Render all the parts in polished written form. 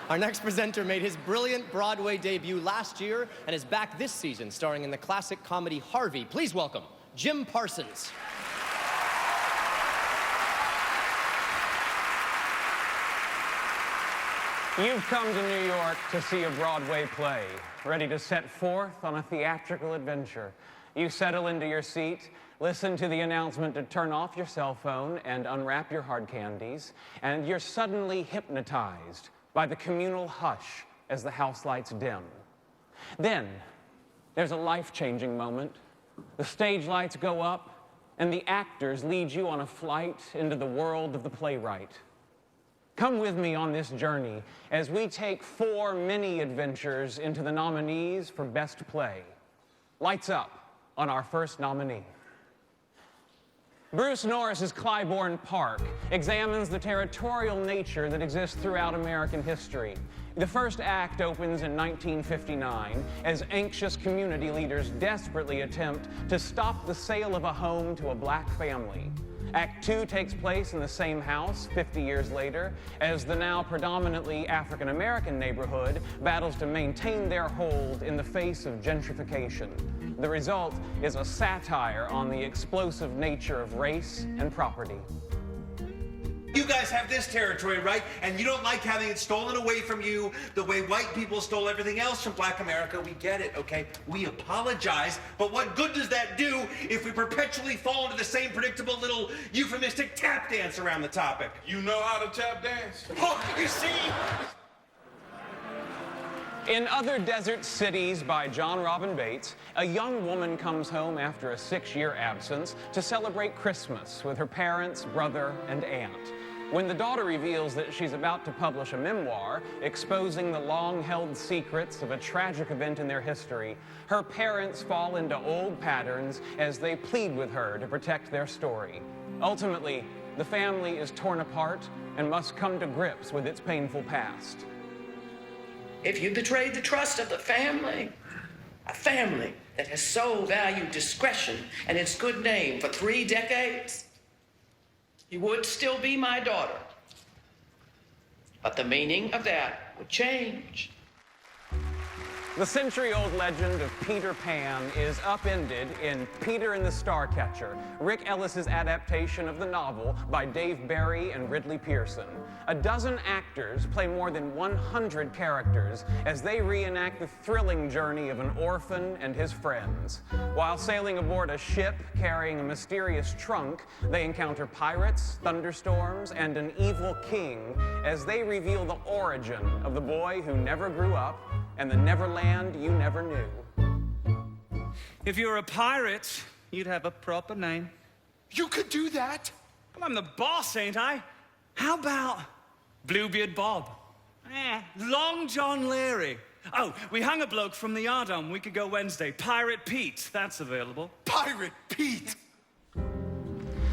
Our next presenter made his brilliant Broadway debut last year and is back this season starring in the classic comedy Harvey. Please welcome Jim Parsons. You've come to New York to see a Broadway play, ready to set forth on a theatrical adventure. You settle into your seat, listen to the announcement to turn off your cell phone and unwrap your hard candies, and you're suddenly hypnotized by the communal hush as the house lights dim. Then, there's a life-changing moment. The stage lights go up, and the actors lead you on a flight into the world of the playwright. Come with me on this journey as we take 4 mini-adventures into the nominees for Best Play. Lights up on our first nominee. Bruce Norris's Clybourne Park examines the territorial nature that exists throughout American history. The first act opens in 1959 as anxious community leaders desperately attempt to stop the sale of a home to a black family. Act 2 takes place in the same house 50 years later as the now predominantly African-American neighborhood battles to maintain their hold in the face of gentrification. The result is a satire on the explosive nature of race and property. You guys have this territory, right? And you don't like having it stolen away from you the way white people stole everything else from black America. We get it, okay? We apologize, but what good does that do if we perpetually fall into the same predictable little euphemistic tap dance around the topic? You know how to tap dance? Oh, you see? In Other Desert Cities by John Robin Bates, a young woman comes home after a 6-year absence to celebrate Christmas with her parents, brother, and aunt. When the daughter reveals that she's about to publish a memoir exposing the long-held secrets of a tragic event in their history, her parents fall into old patterns as they plead with her to protect their story. Ultimately, the family is torn apart and must come to grips with its painful past. If you betrayed the trust of the family, a family that has so valued discretion and its good name for 3 decades, you would still be my daughter. But the meaning of that would change. The century-old legend of Peter Pan is upended in Peter and the Starcatcher, Rick Ellis's adaptation of the novel by Dave Barry and Ridley Pearson. A dozen actors play more than 100 characters as they reenact the thrilling journey of an orphan and his friends. While sailing aboard a ship carrying a mysterious trunk, they encounter pirates, thunderstorms, and an evil king as they reveal the origin of the boy who never grew up and the Neverland you never knew. If you were a pirate, you'd have a proper name. You could do that? Well, I'm the boss, ain't I? How about Bluebeard Bob? Long John Leary. Oh, we hung a bloke from the yard on. We could go Wednesday. Pirate Pete, that's available. Pirate Pete!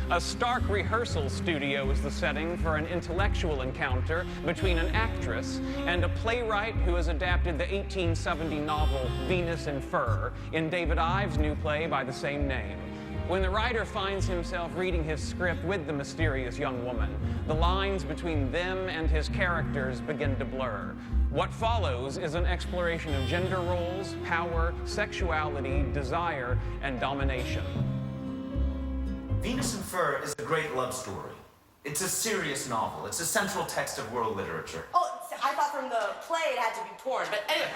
A stark rehearsal studio is the setting for an intellectual encounter between an actress and a playwright who has adapted the 1870 novel Venus in Fur in David Ives' new play by the same name. When the writer finds himself reading his script with the mysterious young woman, the lines between them and his characters begin to blur. What follows is an exploration of gender roles, power, sexuality, desire, and domination. Venus in Fur is a great love story. It's a serious novel. It's a central text of world literature. Oh, I thought from the play it had to be porn, but anyway,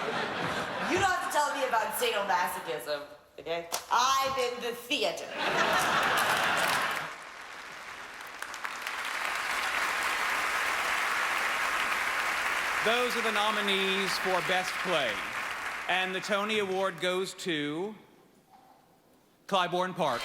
you don't have to tell me about sadomasochism, okay? I'm in the theater. Those are the nominees for Best Play. And the Tony Award goes to Clybourne Park.